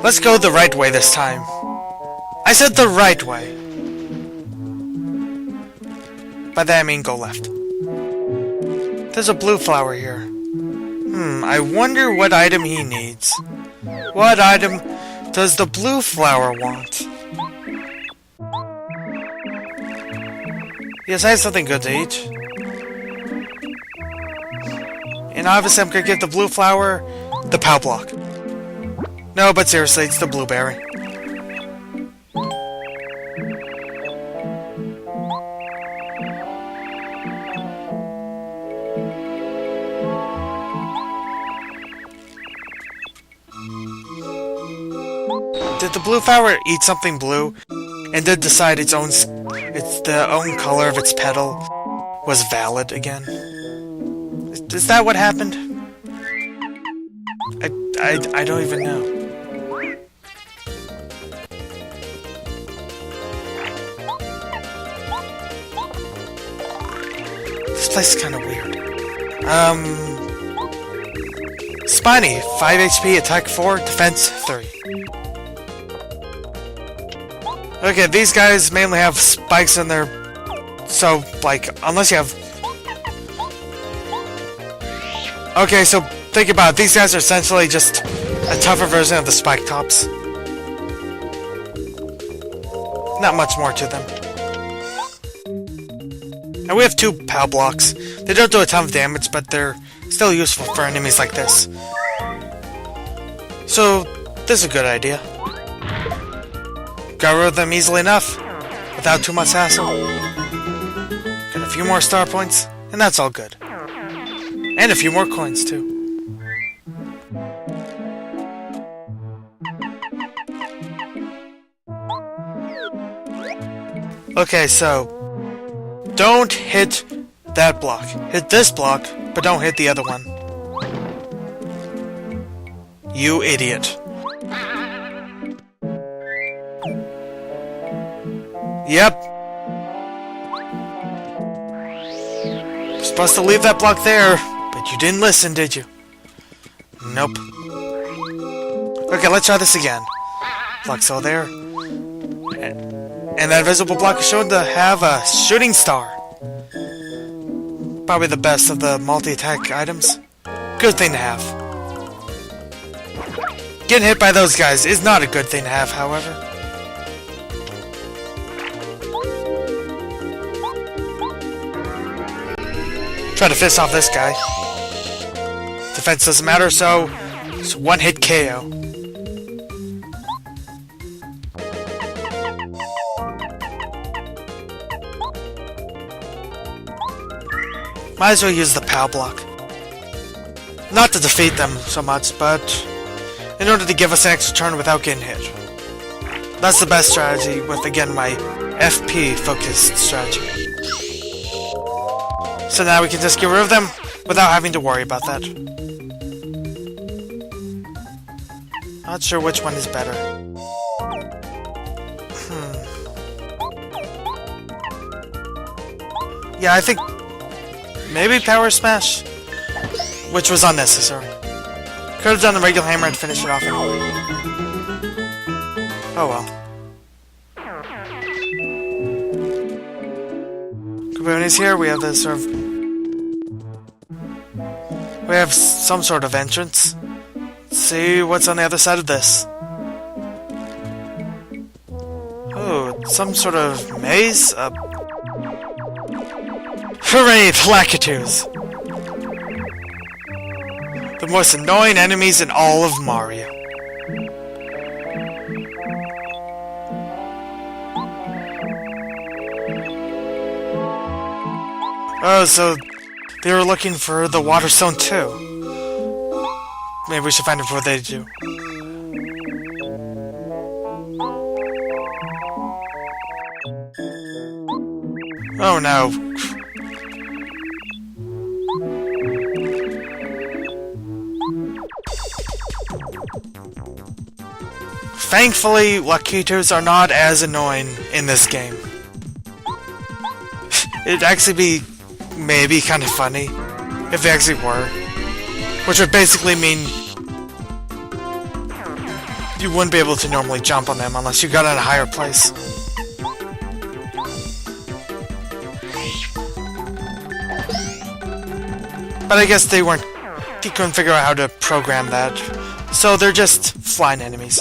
Let's go the right way this time. I said the right way. By that I mean go left. There's a blue flower here. I wonder what item he needs. What item does the blue flower want? Yes, I have something good to eat. And obviously I'm gonna give the blue flower the POW block. No, but seriously, it's the blueberry. Did the blue flower eat something blue and did decide the own color of its petal was valid again? Is that what happened? I don't even know. This place is kind of weird. Spiny, 5 HP, attack 4, defense 3. Okay, these guys mainly have spikes in their... So, like, unless you have... Okay, so think about it. These guys are essentially just a tougher version of the spike tops. Not much more to them. And we have 2 POW blocks. They don't do a ton of damage, but they're still useful for enemies like this. So, this is a good idea. Got rid of them easily enough, without too much hassle. Got a few more star points, and that's all good. And a few more coins, too. Okay, so... Don't hit that block. Hit this block, but don't hit the other one. You idiot. Yep. You're supposed to leave that block there, but you didn't listen, did you? Nope. Okay, let's try this again. Block's still there. And that invisible block is shown to have a shooting star. Probably the best of the multi-attack items. Good thing to have. Getting hit by those guys is not a good thing to have, however. Try to fist off this guy. Defense doesn't matter, so it's one-hit KO. Might as well use the POW block. Not to defeat them so much, but in order to give us an extra turn without getting hit. That's the best strategy with, again, my FP-focused strategy. So now we can just get rid of them without having to worry about that. Not sure which one is better. Yeah, I think maybe Power Smash, which was unnecessary. Could have done the regular hammer and finished it off anyway. Oh well. Kaboonies here, we have this sort of... We have some sort of entrance. Let's see what's on the other side of this. Oh, some sort of maze? Hooray, Plakitus! The most annoying enemies in all of Mario. Oh, so they were looking for the Water Stone too. Maybe we should find it before they do. Oh no. Thankfully, Lakitus are not as annoying in this game. It'd actually be maybe kind of funny if they actually were. Which would basically mean you wouldn't be able to normally jump on them unless you got in a higher place. But I guess they couldn't figure out how to program that. So they're just flying enemies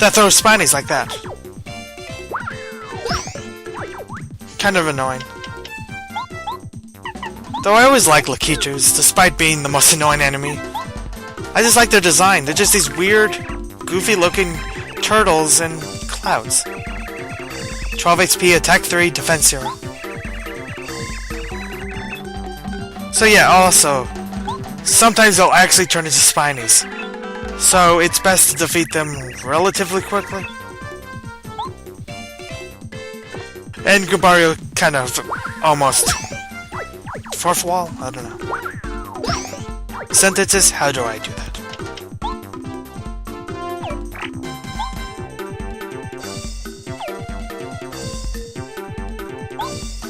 that throw spinies like that. Kind of annoying. Though I always like Lakitus, despite being the most annoying enemy. I just like their design. They're just these weird, goofy-looking turtles and clouds. 12 HP, attack 3, defense 0. So yeah, also, sometimes they'll actually turn into spinies. So it's best to defeat them relatively quickly. And Goombario kind of almost fourth wall? I don't know. Sentences, how do I do that?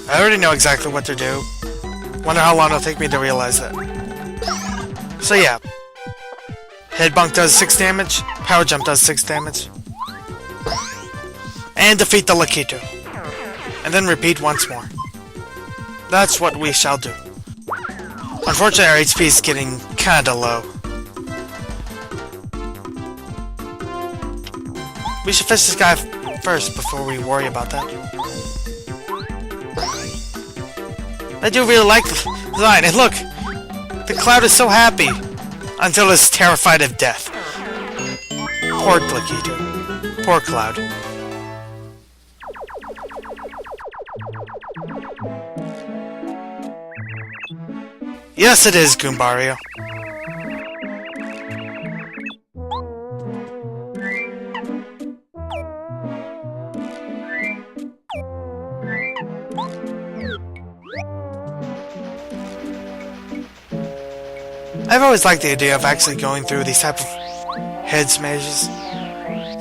I already know exactly what to do. Wonder how long it'll take me to realize that. So yeah. Headbunk does 6 damage, Power Jump does 6 damage. And defeat the Lakitu. And then repeat once more. That's what we shall do. Unfortunately, our HP is getting kinda low. We should fish this guy first before we worry about that. I do really like the design, and look! The cloud is so happy! Until it's terrified of death. Poor Lakitu. Poor Cloud. Yes, it is, Goombario. I've always liked the idea of actually going through these type of heads mazes.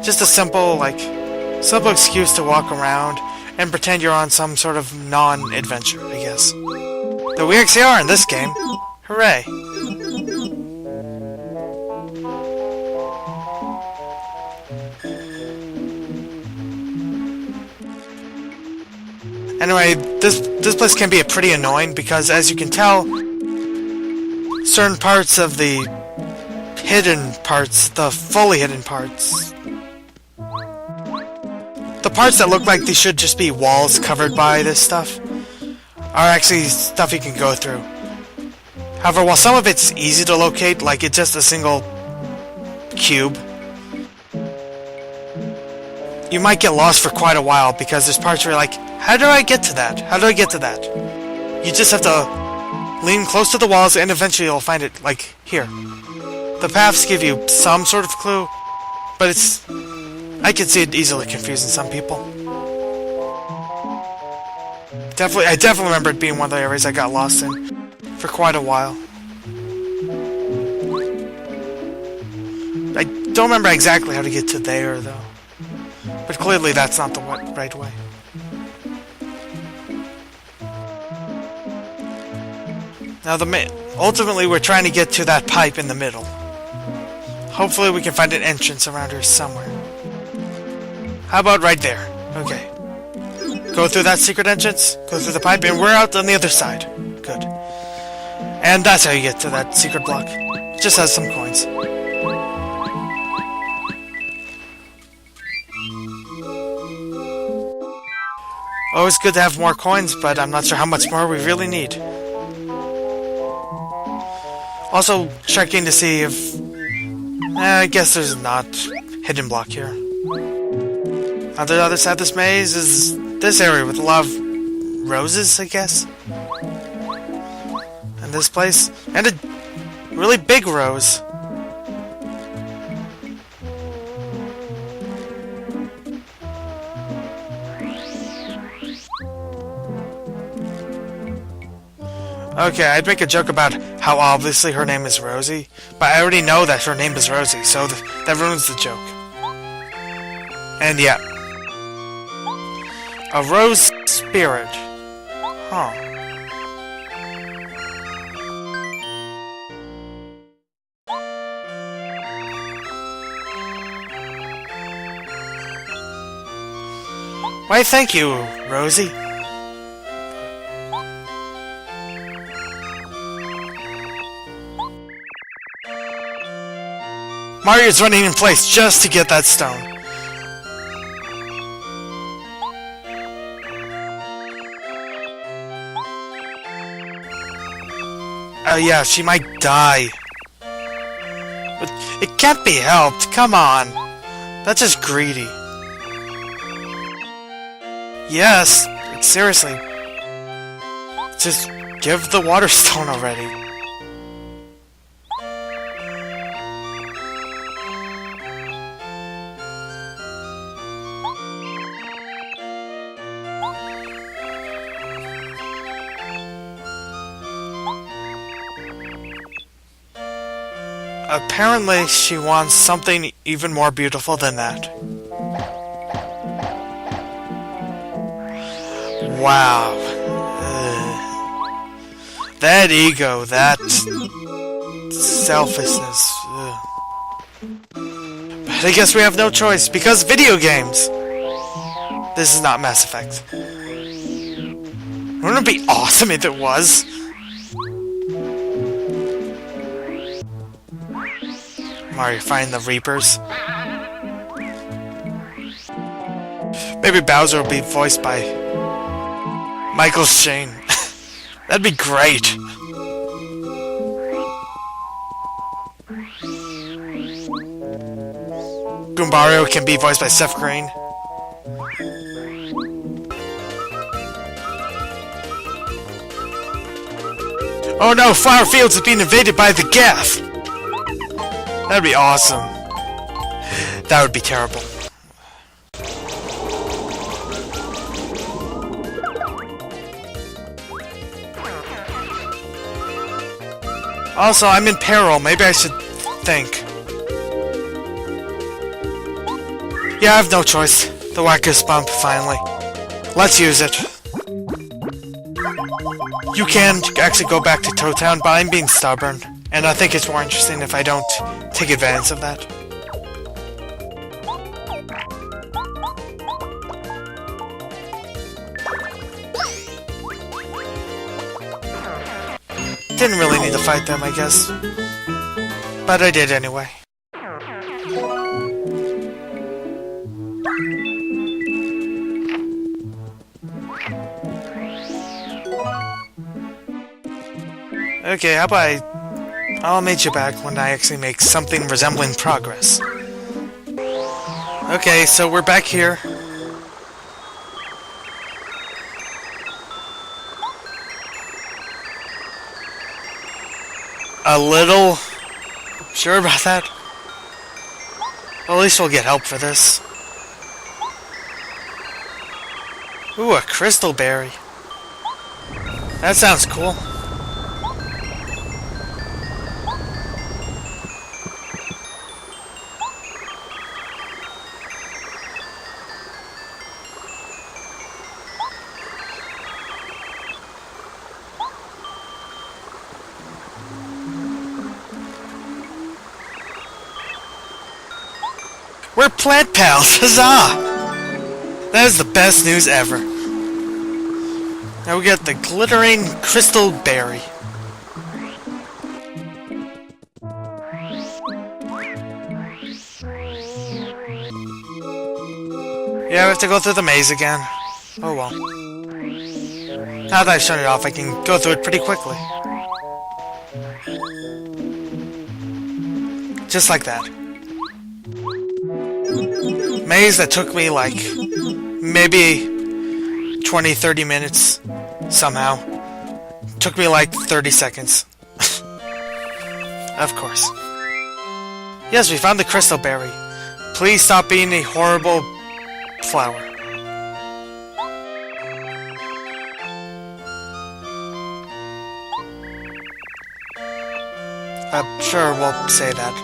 Just a simple excuse to walk around and pretend you're on some sort of non-adventure, I guess. Though we actually are in this game. Hooray. Anyway, this place can be pretty annoying because, as you can tell, certain parts of the hidden parts, the fully hidden parts, the parts that look like they should just be walls covered by this stuff, are actually stuff you can go through. However, while some of it's easy to locate, like it's just a single cube, you might get lost for quite a while because there's parts where you're like, how do I get to that? How do I get to that? You just have to lean close to the walls and eventually you'll find it, like, here. The paths give you some sort of clue, but I can see it easily confusing some people. I definitely remember it being one of the areas I got lost in for quite a while. I don't remember exactly how to get to there, though. But clearly that's not the right way. Now, ultimately we're trying to get to that pipe in the middle. Hopefully we can find an entrance around here somewhere. How about right there? Okay. Go through that secret entrance, go through the pipe, and we're out on the other side. Good. And that's how you get to that secret block. It just has some coins. Always good to have more coins, but I'm not sure how much more we really need. Also, checking to see if... I guess there's not hidden block here. On the other side of this maze is this area with a lot of roses, I guess. And this place, and a really big rose. Okay, I'd make a joke about how obviously her name is Rosie, but I already know that her name is Rosie, so that ruins the joke. And yeah. A rose spirit. Huh. Why, thank you, Rosie. Mario's running in place just to get that stone. Oh yeah, she might die. But it can't be helped, come on. That's just greedy. Yes, seriously. Just give the water stone already. Apparently, she wants something even more beautiful than that. Wow. That ego, that selfishness. But I guess we have no choice, because video games! This is not Mass Effect. Wouldn't it be awesome if it was? Mario, find the Reapers. Maybe Bowser will be voiced by Michael Shane. That'd be great. Goombario can be voiced by Seth Green. Oh no, Flower Fields is being invaded by the Geth! That'd be awesome. That would be terrible. Also, I'm in peril. Maybe I should think. Yeah, I have no choice. The Wackus Bump, finally. Let's use it. You can actually go back to Toad Town, but I'm being stubborn. And I think it's more interesting if I don't take advantage of that. Didn't really need to fight them, I guess. But I did anyway. Okay, how about I'll meet you back when I actually make something resembling progress. Okay, so we're back here. A little sure about that? Well, at least we'll get help for this. Ooh, a crystal berry. That sounds cool. We're plant pals! Huzzah! That is the best news ever. Now we got the glittering crystal berry. Yeah, we have to go through the maze again. Oh well. Now that I've shut it off, I can go through it pretty quickly. Just like that. Maze that took me like maybe 20-30 minutes somehow. Took me like 30 seconds. Of course. Yes, we found the crystal berry. Please stop being a horrible flower. Sure, we'll say that.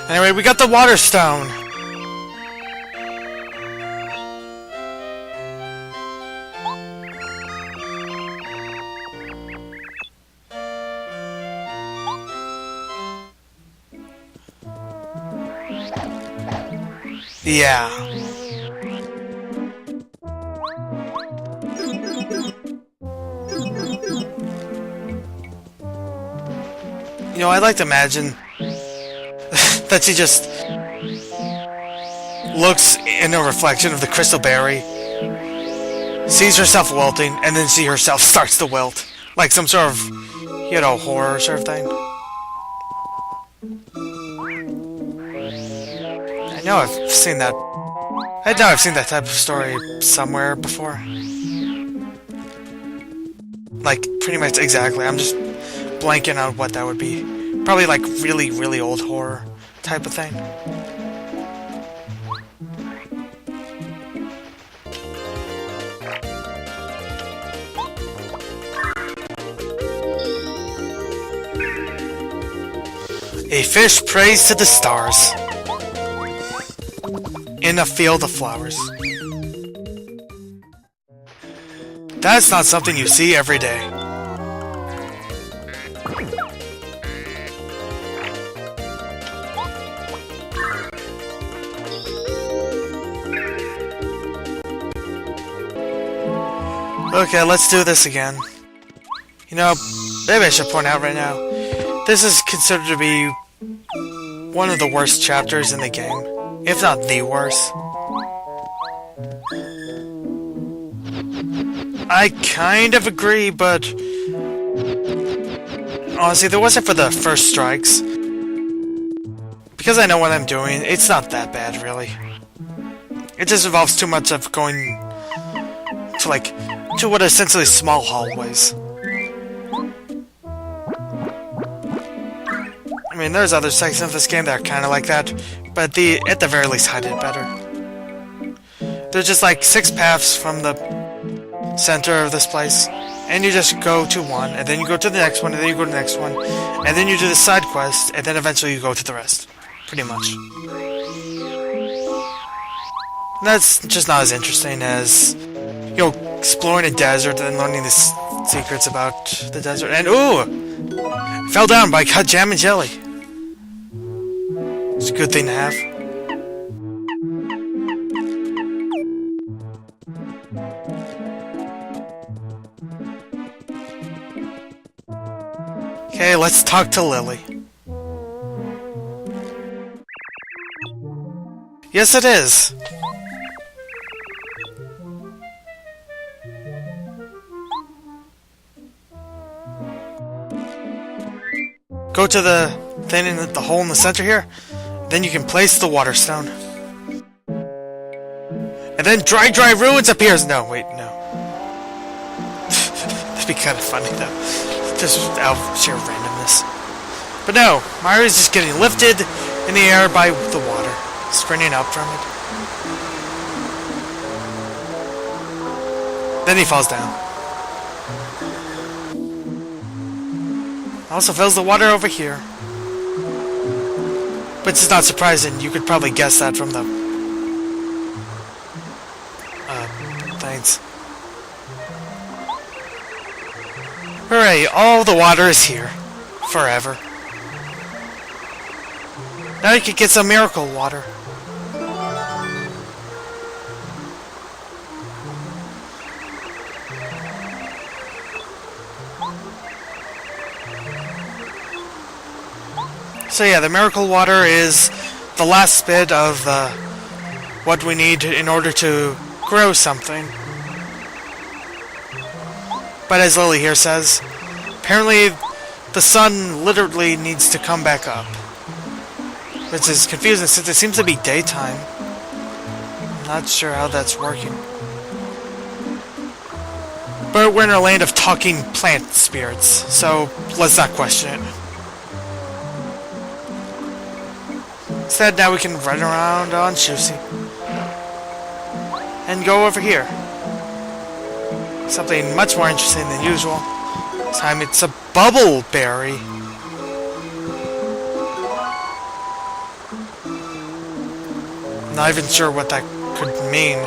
Anyway, we got the water stone. Yeah. You know, I'd like to imagine that she just looks in a reflection of the crystal berry, sees herself wilting, and then she herself starts to wilt. Like some sort of, you know, horror sort of thing. I know I've seen that. I know I've seen that type of story somewhere before. Like, pretty much exactly. I'm just blanking on what that would be. Probably like really, really old horror type of thing. A fish prays to the stars in a field of flowers. That's not something you see every day. Okay, let's do this again. You know, maybe I should point out right now, this is considered to be one of the worst chapters in the game, if not the worst. I kind of agree, but honestly, if it wasn't for the first strikes, because I know what I'm doing, it's not that bad, really. It just involves too much of going to, like, to what are essentially small hallways. I mean, there's other sections of this game that are kind of like that, but at the very least hide it better. There's just like 6 paths from the center of this place, and you just go to one, and then you go to the next one, and then you go to the next one, and then you do the side quest, and then eventually you go to the rest. Pretty much. And that's just not as interesting as, you know, exploring a desert and learning the secrets about the desert. And ooh! Fell down by cut jam and jelly. It's a good thing to have. Okay, let's talk to Lily. Yes, it is. Go to the thing in the hole in the center here. Then you can place the water stone. And then dry ruins appears. No, wait, no. That'd be kind of funny though. Just out of sheer randomness. But no, Mario's just getting lifted in the air by the water, sprinting up from it. Then he falls down. Also fills the water over here. But it's not surprising, you could probably guess that from the things. Hooray, all the water is here. Forever. Now you could get some miracle water. So yeah, the miracle water is the last bit of what we need in order to grow something. But as Lily here says, apparently the sun literally needs to come back up. Which is confusing since it seems to be daytime. I'm not sure how that's working. But we're in a land of talking plant spirits, so let's not question it. Instead, now we can run around on Shusi. And go over here. Something much more interesting than usual. This time it's a bubble berry. Not even sure what that could mean.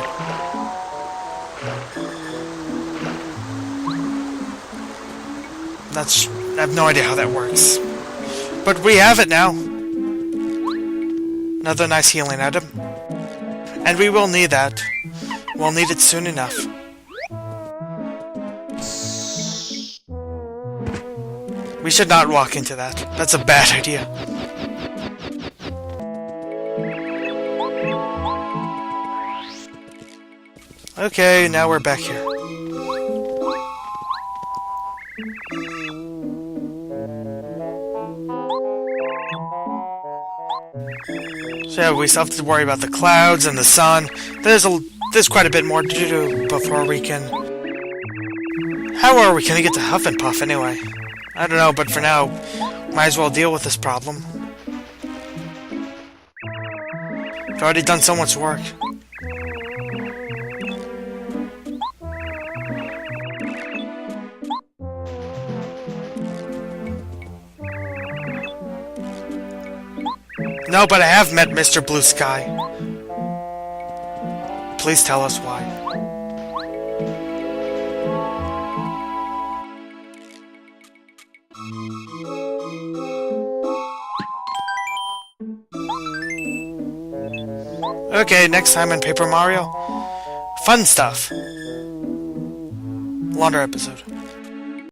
I have no idea how that works. But we have it now. Another nice healing item. And we will need that. We'll need it soon enough. We should not walk into that. That's a bad idea. Okay, now we're back here. So yeah, we still have to worry about the clouds and the sun. There's quite a bit more to do before we can... How are we gonna get to Huff and Puff anyway? I don't know, but for now, might as well deal with this problem. We've already done so much work. No, but I have met Mr. Blue Sky. Please tell us why. Okay, next time in Paper Mario. Fun stuff. Longer episode.